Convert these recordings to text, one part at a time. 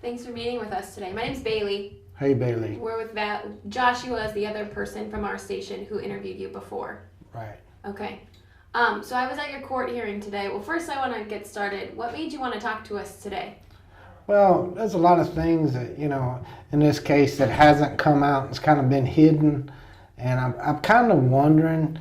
Thanks for meeting with us today. My name's Bailey. Hey, Bailey. We're with Joshua is the other person from our station who interviewed you before. Right. Okay. So I was at your court hearing today. Well, first I want to get started. What made you want to talk to us today? Well, there's a lot of things that, in this case that hasn't come out. It's kind of been hidden. And I'm kind of wondering,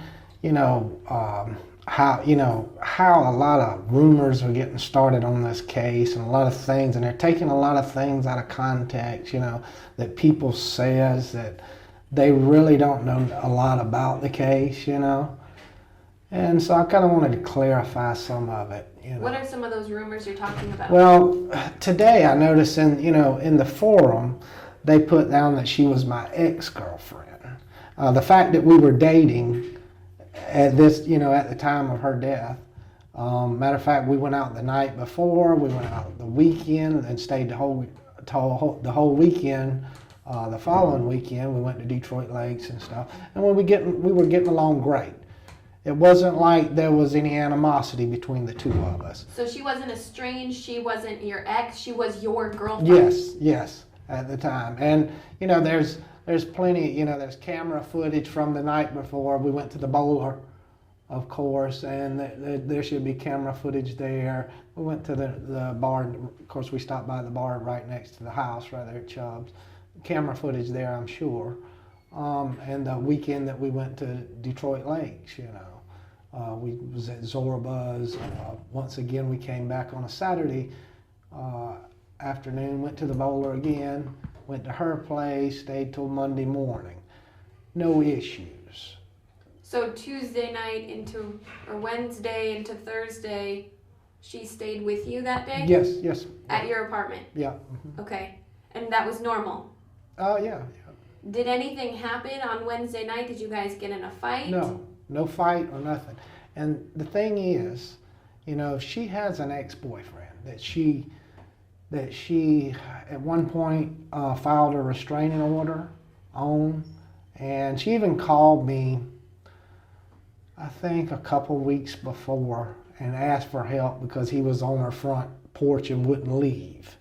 how a lot of rumors are getting started on this case and a lot of things. And they're taking a lot of things out of context, that people says that they really don't know a lot about the case, And so I kind of wanted to clarify some of it. What are some of those rumors you're talking about? Well, today I noticed in the forum, they put down that she was my ex-girlfriend. The fact that we were dating at the time of her death. Matter of fact, we went out the night before. We went out the weekend and stayed the whole weekend. The following weekend, we went to Detroit Lakes and stuff, and we were getting along great. It wasn't like there was any animosity between the two of us. So she wasn't estranged, she wasn't your ex, she was your girlfriend? Yes, at the time. And, there's plenty, there's camera footage from the night before. We went to the bowler, of course, and there should be camera footage there. We went to the bar. Of course, we stopped by the bar right next to the house, right there at Chubb's. Camera footage there, I'm sure. And the weekend that we went to Detroit Lakes, we was at Zorba's. Once again, we came back on a Saturday afternoon, went to the bowler again, went to her place, stayed till Monday morning. No issues. So Tuesday night or Wednesday into Thursday, she stayed with you that day? Yes. At your apartment? Yeah. Mm-hmm. Okay. And that was normal? Yeah. Did anything happen on Wednesday night? Did you guys get in a fight? No fight or nothing. And the thing is, she has an ex-boyfriend that she at one point filed a restraining order on, and she even called me, I think a couple weeks before, and asked for help because he was on her front porch and wouldn't leave.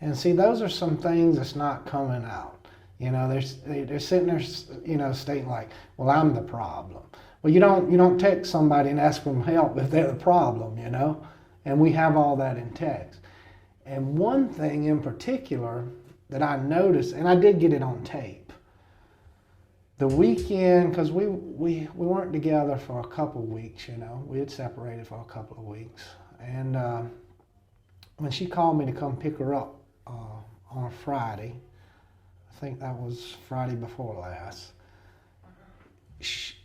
And see, those are some things that's not coming out. They're sitting there, stating like, well, I'm the problem. Well, you don't text somebody and ask them help if they're the problem, And we have all that in text. And one thing in particular that I noticed, and I did get it on tape, the weekend, because we weren't together for a couple of weeks, We had separated for a couple of weeks. And when she called me to come pick her up on a Friday, I think that was Friday before last,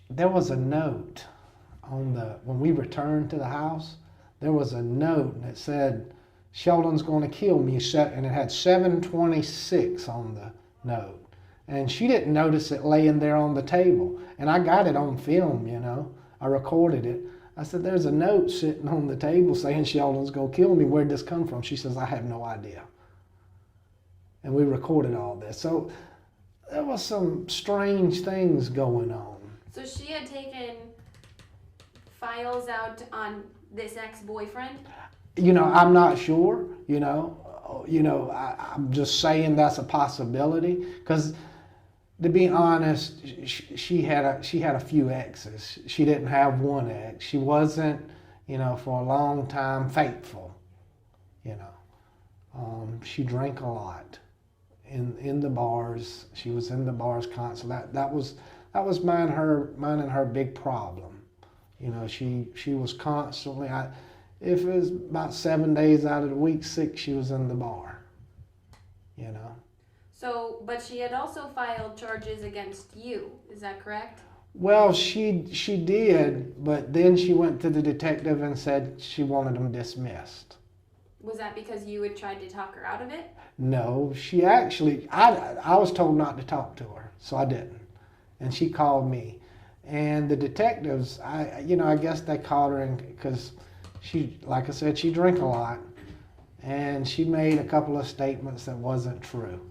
there was a note when we returned to the house, there was a note and it said, Sheldon's going to kill me, and it had 726 on the note. And she didn't notice it laying there on the table. And I got it on film, I recorded it. I said, there's a note sitting on the table saying Sheldon's going to kill me. Where'd this come from? She says, I have no idea. And we recorded all this. So there was some strange things going on. So she had taken files out on this ex-boyfriend? I'm not sure, I'm just saying that's a possibility. Because to be honest, she had a few exes. She didn't have one ex. She wasn't, for a long time faithful, She drank a lot in the bars. She was in the bars constantly. That was mine and her big problem. She was constantly, if it was about 7 days out of the week, 6, she was in the bar, So, but she had also filed charges against you, is that correct? Well, she did, but then she went to the detective and said she wanted them dismissed. Was that because you had tried to talk her out of it? No, she actually, I was told not to talk to her, so I didn't. And she called me. And the detectives, I guess they called her because she, like I said, she drank a lot. And she made a couple of statements that wasn't true.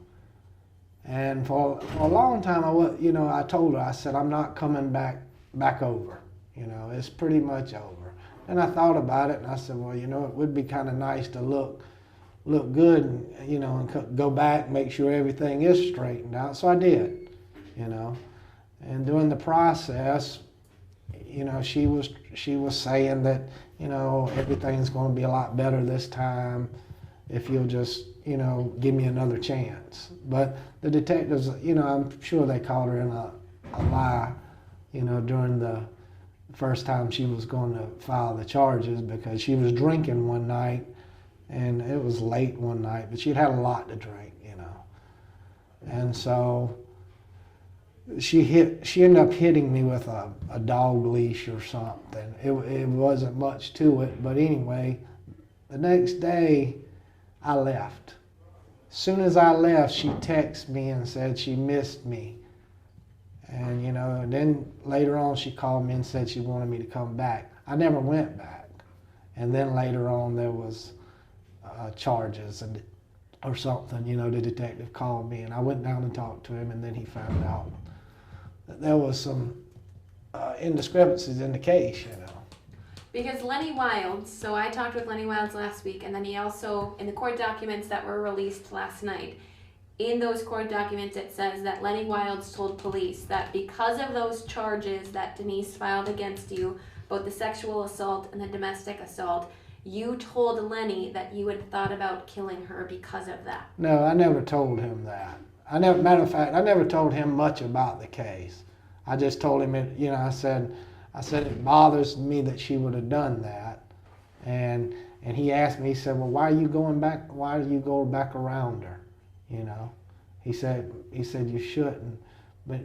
And for a long time, I told her, I said, I'm not coming back over. It's pretty much over. And I thought about it, and I said, well, it would be kind of nice to look, look good, and, and go back, make sure everything is straightened out. So I did, and during the process, she was saying that, everything's going to be a lot better this time if you'll just, give me another chance. But the detectives, I'm sure they called her in a lie, during the first time she was going to file the charges, because she was drinking one night, and it was late one night, but she'd had a lot to drink, and so she ended up hitting me with a dog leash or something. It wasn't much to it, but anyway, the next day I left. As soon as I left, she texted me and said she missed me. And, and then later on she called me and said she wanted me to come back. I never went back. And then later on there was charges or something, the detective called me, and I went down and talked to him, and then he found out that there was some indiscrepancies in the case, Because Lenny Wilds, so I talked with Lenny Wilds last week, and then he also, in the court documents that were released last night, in those court documents it says that Lenny Wilds told police that because of those charges that Denise filed against you, both the sexual assault and the domestic assault, you told Lenny that you had thought about killing her because of that. No, I never told him that. Matter of fact, I never told him much about the case. I just told him I said it bothers me that she would have done that, and he asked me, he said, well, why are you going back? Why do you go back around her? He said you shouldn't. But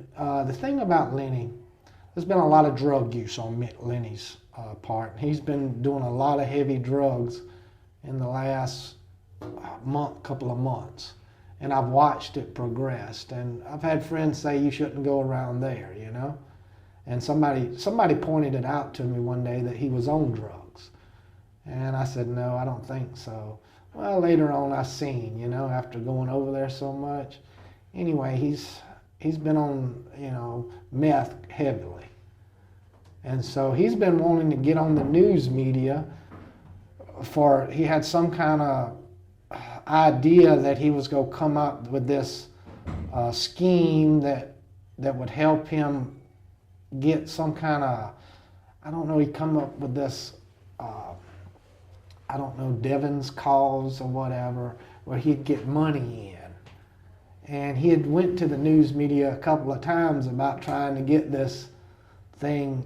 the thing about Lenny, there's been a lot of drug use on Lenny's part. He's been doing a lot of heavy drugs in the last couple of months. And I've watched it progress. And I've had friends say you shouldn't go around there, And somebody pointed it out to me one day that he was on drugs. And I said, no, I don't think so. Well, later on I seen, after going over there so much. Anyway, he's been on, meth heavily. And so he's been wanting to get on the news media he had some kind of idea that he was going to come up with this scheme that would help him get some kind of, I don't know, he'd come up with this, Devon's cause or whatever, where he'd get money in. And he had went to the news media a couple of times about trying to get this thing,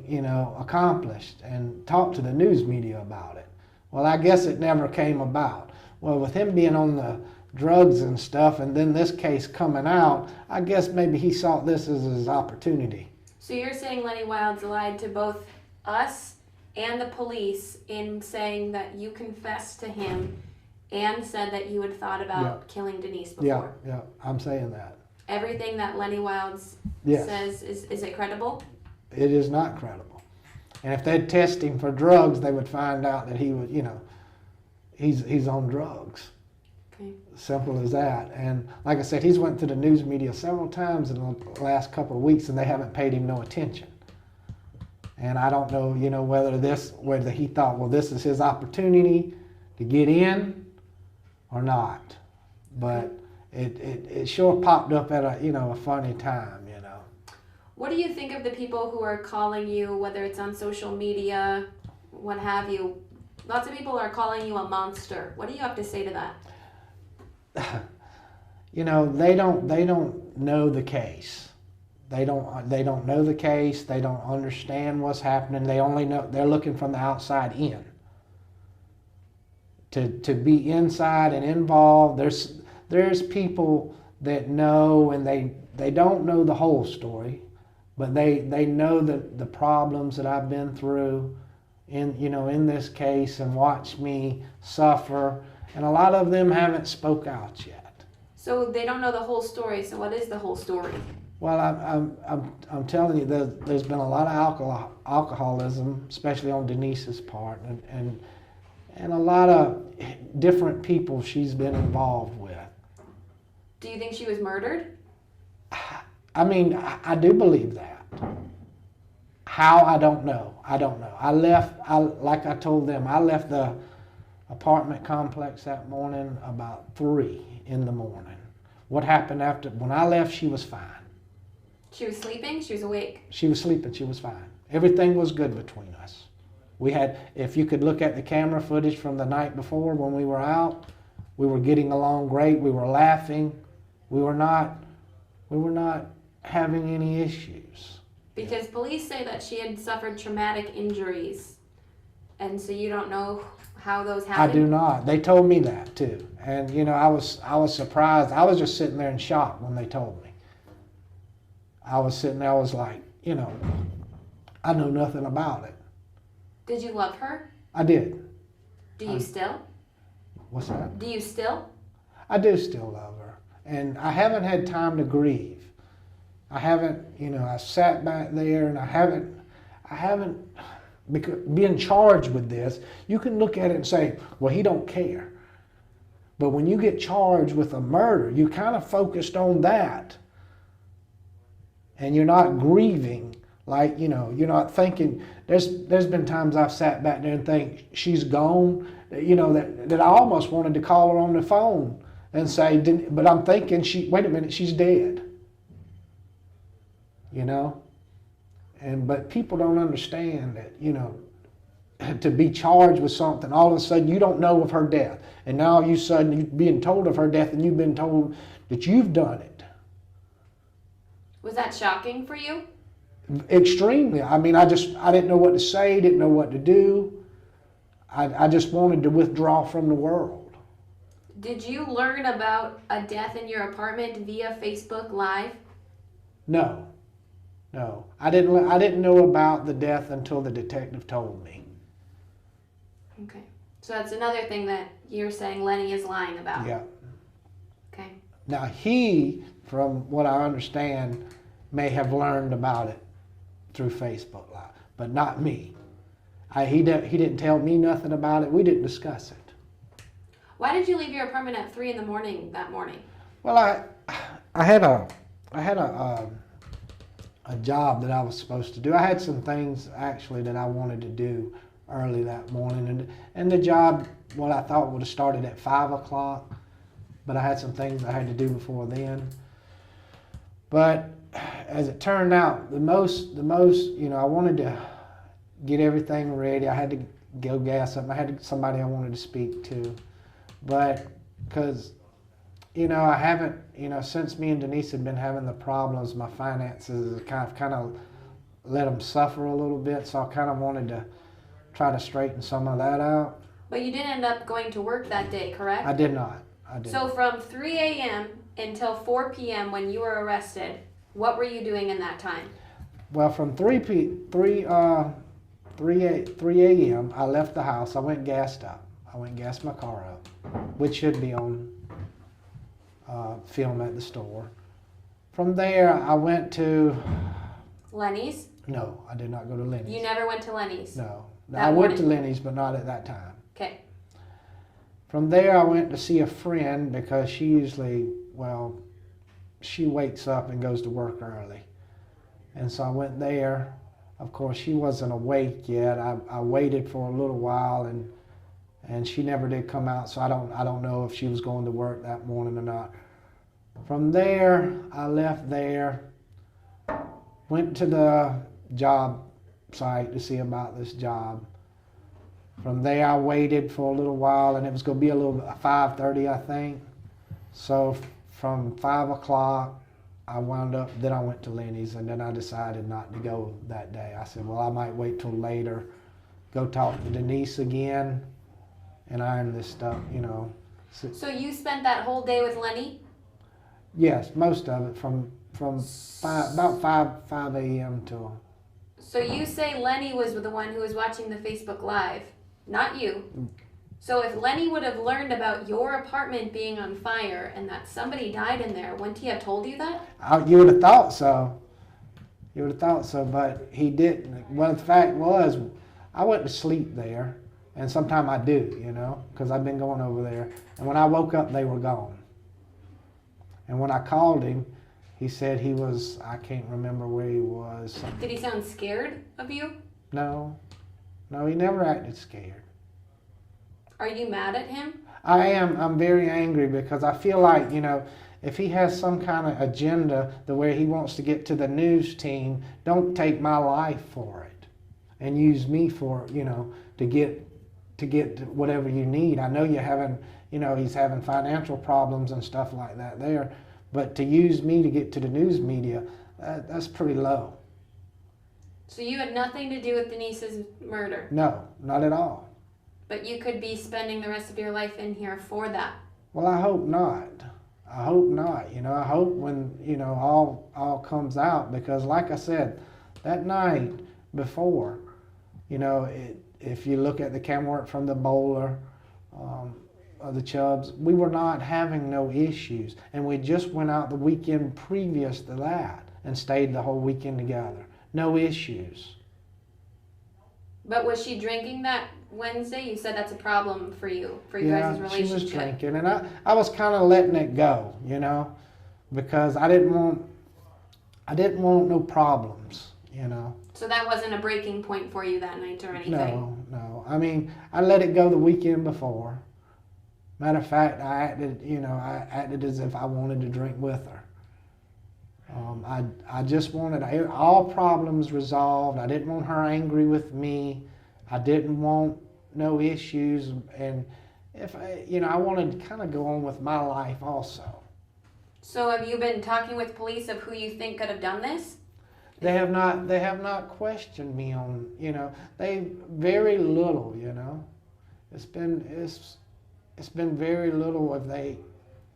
accomplished, and talked to the news media about it. Well, I guess it never came about. Well, with him being on the drugs and stuff, and then this case coming out, I guess maybe he saw this as his opportunity. So you're saying Lenny Wilds lied to both us and the police in saying that you confessed to him and said that you had thought about killing Denise before? Yeah, I'm saying that. Everything that Lenny Wilds says, is it credible? It is not credible. And if they'd test him for drugs, they would find out that he would, he's on drugs. Okay. Simple as that. And like I said, he's went to the news media several times in the last couple of weeks, and they haven't paid him no attention. And I don't know, whether he thought, well, this is his opportunity to get in or not. But it sure popped up at a funny time, What do you think of the people who are calling you, whether it's on social media, what have you? Lots of people are calling you a monster. What do you have to say to that? They don't know the case. They don't know the case. They don't understand what's happening. They only know they're looking from the outside in. To be inside and involved, there's people that know, and they don't know the whole story, but they know the problems that I've been through in this case, and watched me suffer, and a lot of them haven't spoke out yet. So they don't know the whole story. So what is the whole story? Well, I'm telling you, there's been a lot of alcoholism, especially on Denise's part, and a lot of different people she's been involved with. Do you think she was murdered? I mean, I do believe that. How, I don't know. Like I told them, I left the apartment complex that morning about 3 in the morning. What happened after, when I left, she was fine. She was sleeping? She was awake? She was sleeping, she was fine. Everything was good between us. We had, if you could look at the camera footage from the night before when we were out, we were getting along great, we were laughing, we were not having any issues. Because police say that she had suffered traumatic injuries. And so you don't know how those happened? I do not. They told me that too. And you know, I was surprised. I was just sitting there in shock when they told me. I was sitting there, I was like, you know, I know nothing about it. Did you love her? I did. Do you still? What's that? Do you still? I do still love her. And I haven't had time to grieve. I haven't, you know, I sat back there and I haven't, because being charged with this, you can look at it and say, well, he don't care. But when you get charged with a murder, you kind of focused on that. And you're not grieving, like, you know, you're not thinking, there's been times I've sat back there and think, she's gone, you know, that I almost wanted to call her on the phone and say, but I'm thinking, wait a minute, she's dead. You know? But people don't understand that, you know, to be charged with something, all of a sudden you don't know of her death. And now all of a sudden you're being told of her death and you've been told that you've done it. Was that shocking for you? Extremely. I mean, I didn't know what to say, didn't know what to do. I just wanted to withdraw from the world. Did you learn about a death in your apartment via Facebook Live? No. I didn't know about the death until the detective told me. Okay. So that's another thing that you're saying Lenny is lying about. Yeah. Okay. Now he, from what I understand, may have learned about it through Facebook Live, but not me. He didn't tell me nothing about it. We didn't discuss it. Why did you leave your apartment at 3 in the morning that morning? Well, I had a job that I was supposed to do. I had some things actually that I wanted to do early that morning, and the job, well, I thought would have started at 5 o'clock, but I had some things I had to do before then. But as it turned out, the most, you know, I wanted to get everything ready. I had to go gas up. I had somebody I wanted to speak to, but because, you know, I haven't, you know, since me and Denise had been having the problems, my finances kind of let them suffer a little bit. So I kind of wanted to try to straighten some of that out. But you didn't end up going to work that day, correct? I did not. So from 3 a.m. until 4 p.m. when you were arrested, what were you doing in that time? Well, from 3 a.m. I left the house. I went gassed up. I went gassed my car up, which should be on film at the store. From there, I went to... Lenny's? No, I did not go to Lenny's. You never went to Lenny's? No. I went to Lenny's, but not at that time. Okay. From there, I went to see a friend because she usually, well, she wakes up and goes to work early. And so I went there. Of course, she wasn't awake yet. I waited for a little while, and she never did come out, so I don't know if she was going to work that morning or not. From there, I left there, went to the job site to see about this job. From there, I waited for a little while, and it was going to be 5:30, I think. So from 5 o'clock, I wound up, then I went to Lenny's, and then I decided not to go that day. I said, well, I might wait till later, go talk to Denise again, and iron this stuff, you know. So you spent that whole day with Lenny? Yes, most of it from about 5 a.m. till... So you say Lenny was the one who was watching the Facebook Live, not you. So if Lenny would have learned about your apartment being on fire and that somebody died in there, wouldn't he have told you that? You would have thought so. You would have thought so, but he didn't. Well, the fact was, I went to sleep there, and sometimes I do, you know, because I've been going over there. And when I woke up, they were gone. And when I called him, he said he was, I can't remember where he was. Did he sound scared of you? No, he never acted scared. Are you mad at him? I am. I'm very angry because I feel like, if he has some kind of agenda the way he wants to get to the news team, don't take my life for it and use me for, to get to whatever you need. I know you're having, he's having financial problems and stuff like that there, but to use me to get to the news media, that's pretty low. So you had nothing to do with Denise's murder? No, not at all. But you could be spending the rest of your life in here for that. Well, I hope not. I hope not. I hope when, all comes out, because like I said, that night before, if you look at the camera work from the bowler, of the Chubbs, we were not having no issues. And we just went out the weekend previous to that and stayed the whole weekend together. No issues. But was she drinking that Wednesday? You said that's a problem for you, for your guys' relationship. She was drinking, and I was kind of letting it go, because I didn't want no problems, So that wasn't a breaking point for you that night or anything? No. I mean, I let it go the weekend before. Matter of fact, I acted as if I wanted to drink with her. I just wanted all problems resolved. I didn't want her angry with me. I didn't want no issues, and if I wanted to kind of go on with my life also. So have you been talking with police of who you think could have done this? They have not questioned me on, they very little, It's been very little of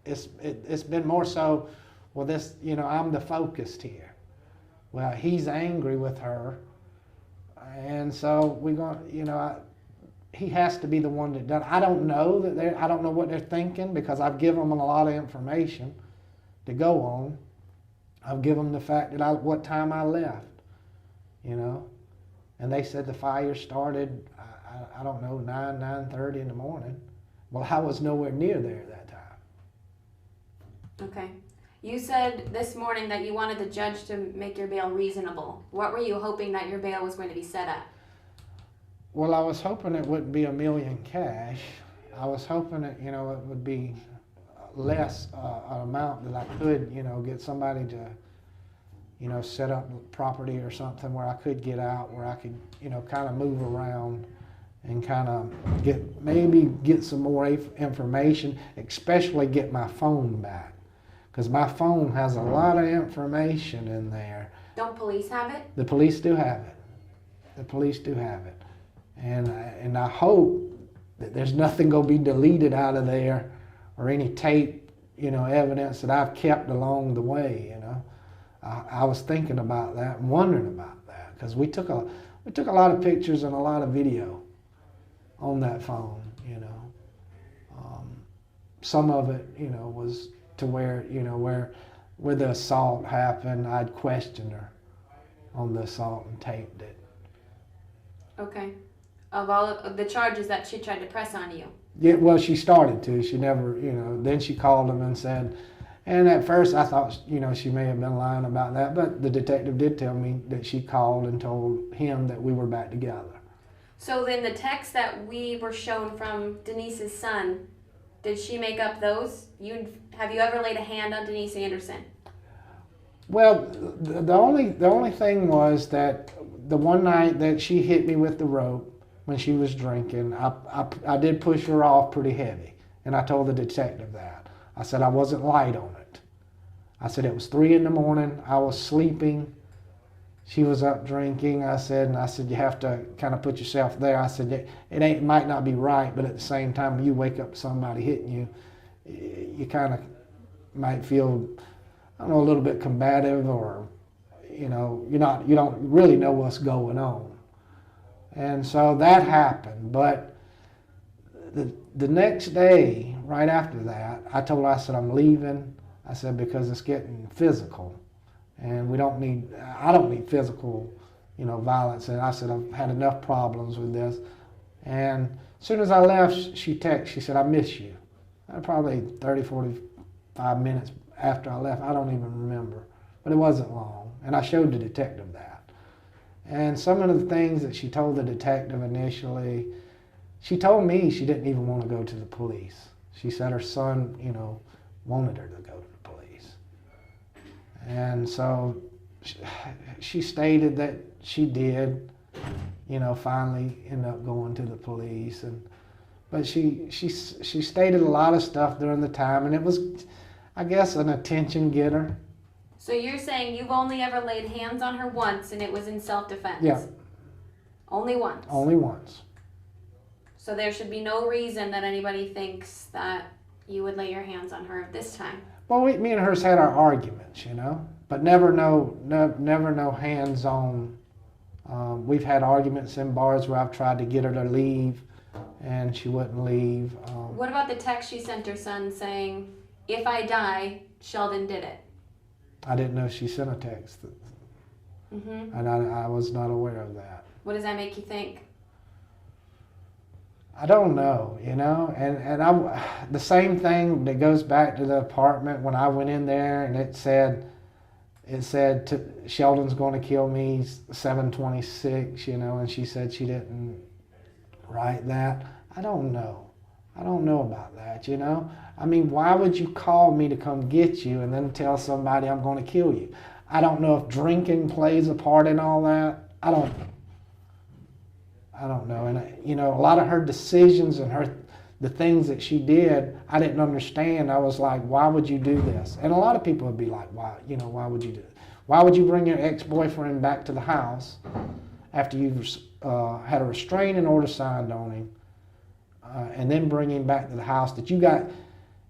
it's been more so, well, this, I'm the focus here. Well, he's angry with her, and so we're going, he has to be the one that done. I don't know what they're thinking, because I've given them a lot of information to go on. I've given them the fact that what time I left, and they said the fire started, I don't know, 9:30 in the morning. Well, I was nowhere near there at that time. Okay. You said this morning that you wanted the judge to make your bail reasonable. What were you hoping that your bail was going to be set at? Well, I was hoping it wouldn't be $1 million cash. I was hoping it would be less an amount that I could, get somebody to, set up property or something where I could get out, where I could, kind of move around and kind of get some more information, especially get my phone back. Because my phone has a lot of information in there. Don't police have it? The police do have it. The police do have it. And I hope that there's nothing going to be deleted out of there, or any tape, evidence that I've kept along the way, I was thinking about that and wondering about that, because we took a lot of pictures and a lot of video on that phone, some of it, was to where, where the assault happened. I'd questioned her on the assault and taped it. Okay. Of all of the charges that she tried to press on you? Yeah, well, she started to. She never, then she called him and said, and at first I thought, she may have been lying about that, but the detective did tell me that she called and told him that we were back together. So then the text that we were shown from Denise's son, did she make up those? Have you ever laid a hand on Denise Anderson? Well, the only thing was that the one night that she hit me with the rope when she was drinking, I did push her off pretty heavy, and I told the detective that. I said I wasn't light on it. I said it was 3 a.m. I was sleeping. She was up drinking. I said you have to kind of put yourself there. I said it might not be right, but at the same time, when you wake up to somebody hitting you, you kind of might feel, I don't know, a little bit combative, or you don't really know what's going on. And so that happened. But the next day, right after that, I told her, I said, I'm leaving. I said, because it's getting physical, and I don't need physical, violence. And I said, I've had enough problems with this. And as soon as I left, she texted, she said, I miss you. Probably 30, 45 minutes after I left. I don't even remember, but it wasn't long. And I showed the detective that. And some of the things that she told the detective initially, She told me she didn't even want to go to the police. She said her son, wanted her to go to the police. And so she stated that she did, finally end up going to the police. But she stated a lot of stuff during the time, and it was, I guess, an attention getter. So you're saying you've only ever laid hands on her once, and it was in self-defense? Yeah. Only once? Only once. So there should be no reason that anybody thinks that you would lay your hands on her this time? Well, me and her's had our arguments, but never no hands-on. We've had arguments in bars where I've tried to get her to leave, and she wouldn't leave. What about the text she sent her son saying, "If I die, Sheldon did it"? I didn't know she sent a text, and I was not aware of that. What does that make you think? I don't know, and the same thing that goes back to the apartment when I went in there, and it said Sheldon's going to kill me 7/26, and she said she didn't write that. I don't know about that, I mean, why would you call me to come get you and then tell somebody I'm going to kill you? I don't know if drinking plays a part in all that. I don't know. And, a lot of her decisions and the things that she did, I didn't understand. I was like, why would you do this? And a lot of people would be like, why would you do it? Why would you bring your ex-boyfriend back to the house after you've had a restraining order signed on him, and then bring him back to the house that you got?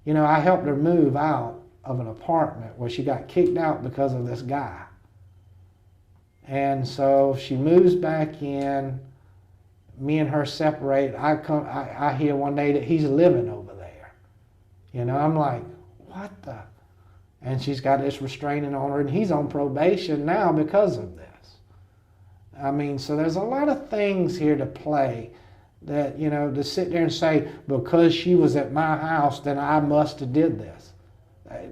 I helped her move out of an apartment where she got kicked out because of this guy. And so she moves back in. Me and her separate. I hear one day that he's living over there. I'm like, what the? And she's got this restraining order, and he's on probation now because of this. I mean, so there's a lot of things here to play that, to sit there and say, because she was at my house, then I must have did this.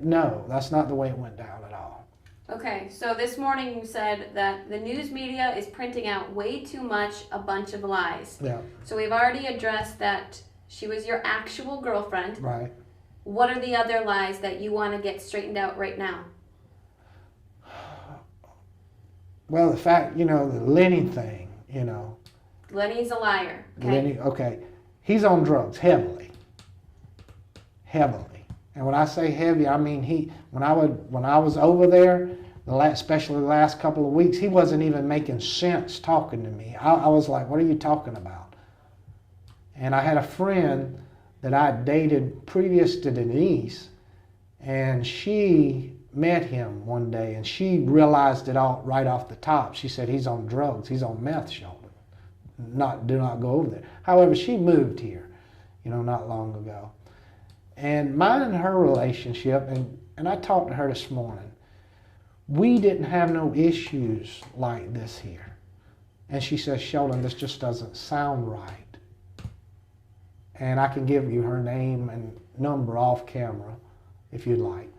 No, that's not the way it went down at all. Okay, so this morning you said that the news media is printing out way too much, a bunch of lies. Yeah. So we've already addressed that she was your actual girlfriend. Right. What are the other lies that you want to get straightened out right now? Well, the fact, the Lenny thing, Lenny's a liar. Okay? Lenny, okay. He's on drugs heavily. And when I say heavy, I mean when I was over there, especially the last couple of weeks, he wasn't even making sense talking to me. I was like, what are you talking about? And I had a friend that I dated previous to Denise, and she met him one day, and she realized it all right off the top. She said, he's on drugs. He's on meth, Sheldon. Do not go over there. However, she moved here, not long ago. And mine and her relationship, and I talked to her this morning, we didn't have no issues like this here. And she says, Sheldon, this just doesn't sound right. And I can give you her name and number off camera if you'd like.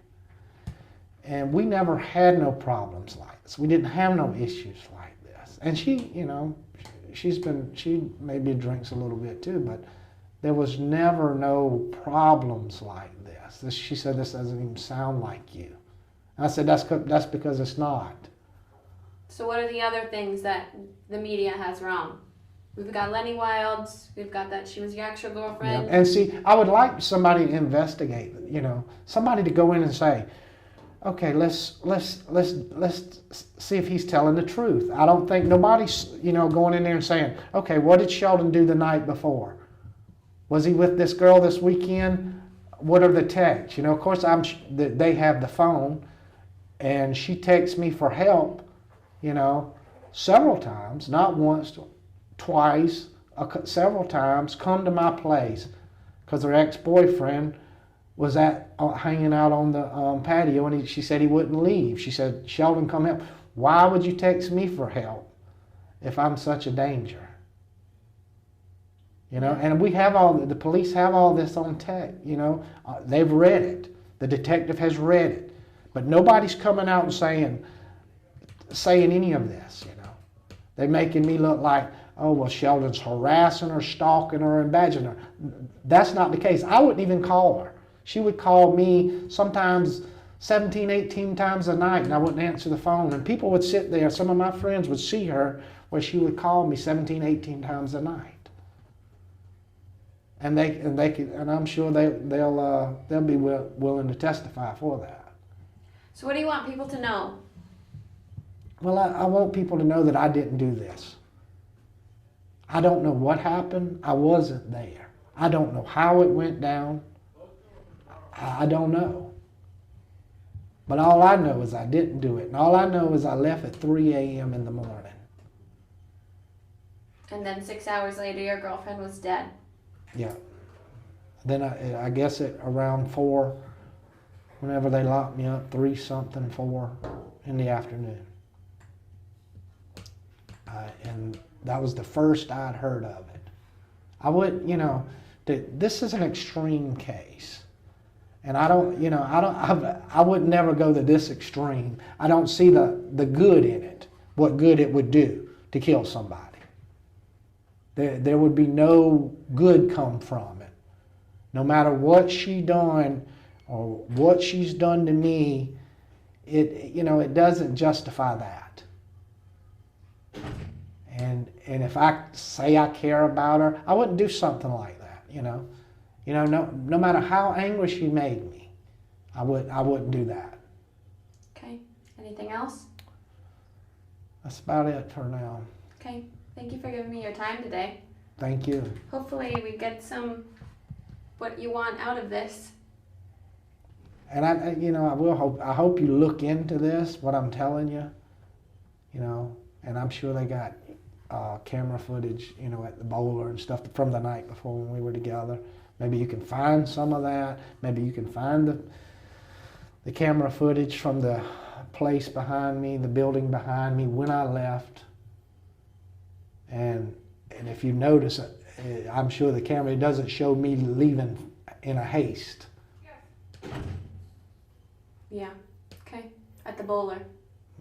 And we never had no problems like this. We didn't have no issues like this. And she, she maybe drinks a little bit too, but there was never no problems like this. She said, this doesn't even sound like you. And I said, that's because it's not. So what are the other things that the media has wrong? We've got Lenny Wilds. We've got that she was your actual girlfriend. Yeah. And see, I would like somebody to investigate. Somebody to go in and say, okay, let's see if he's telling the truth. I don't think nobody's going in there and saying, okay, what did Sheldon do the night before? Was he with this girl this weekend? What are the texts? Of course, they have the phone, and she texts me for help. Several times, not once. Twice, several times, come to my place because her ex-boyfriend was hanging out on the patio, and she said he wouldn't leave. She said, Sheldon, come help. Why would you text me for help if I'm such a danger? And we have the police have all this on tape. They've read it. The detective has read it, but nobody's coming out and saying any of this. They're making me look like, oh, well, Sheldon's harassing her, stalking her, and badgering her. That's not the case. I wouldn't even call her. She would call me sometimes 17, 18 times a night, and I wouldn't answer the phone. And people would sit there, some of my friends would see her where she would call me 17, 18 times a night. And I'm sure they'll be willing to testify for that. So what do you want people to know? Well, I want people to know that I didn't do this. I don't know what happened. I wasn't there. I don't know how it went down. I don't know. But all I know is I didn't do it. And all I know is I left at 3 a.m. in the morning. And then 6 hours later, your girlfriend was dead. Yeah. Then I guess at around 4, whenever they locked me up, 3 something, 4 in the afternoon. And that was the first I'd heard of it. I would, this is an extreme case. And I would never go to this extreme. I don't see the good in it, what good it would do to kill somebody. There would be no good come from it. No matter what she done or what she's done to me, it doesn't justify that. And if I say I care about her, I wouldn't do something like that, no matter how angry she made me, I wouldn't do that. Okay. Anything else? That's about it for now. Okay. Thank you for giving me your time today. Thank you. Hopefully we get what you want out of this. And I hope you look into this, what I'm telling you, and I'm sure they got camera footage, at the bowler and stuff from the night before when we were together. Maybe you can find some of that. Maybe you can find the camera footage from the place behind me, the building behind me when I left. And if you notice, I'm sure the camera doesn't show me leaving in a haste. Yeah. Okay. At the bowler.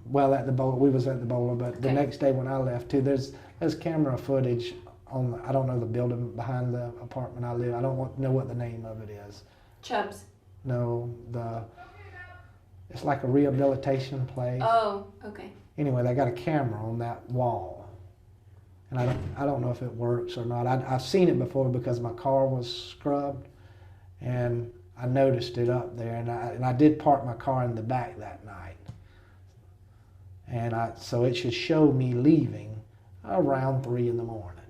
Well, at the bowler, we was at the bowler, but okay. The next day when I left too, there's camera footage on, I don't know the building behind the apartment I live. I don't know what the name of it is. Chubbs. No, it's like a rehabilitation place. Oh, okay. Anyway, they got a camera on that wall. And I don't know if it works or not. I've seen it before because my car was scrubbed, and I noticed it up there. And I did park my car in the back that night. And so it should show me leaving around 3 in the morning.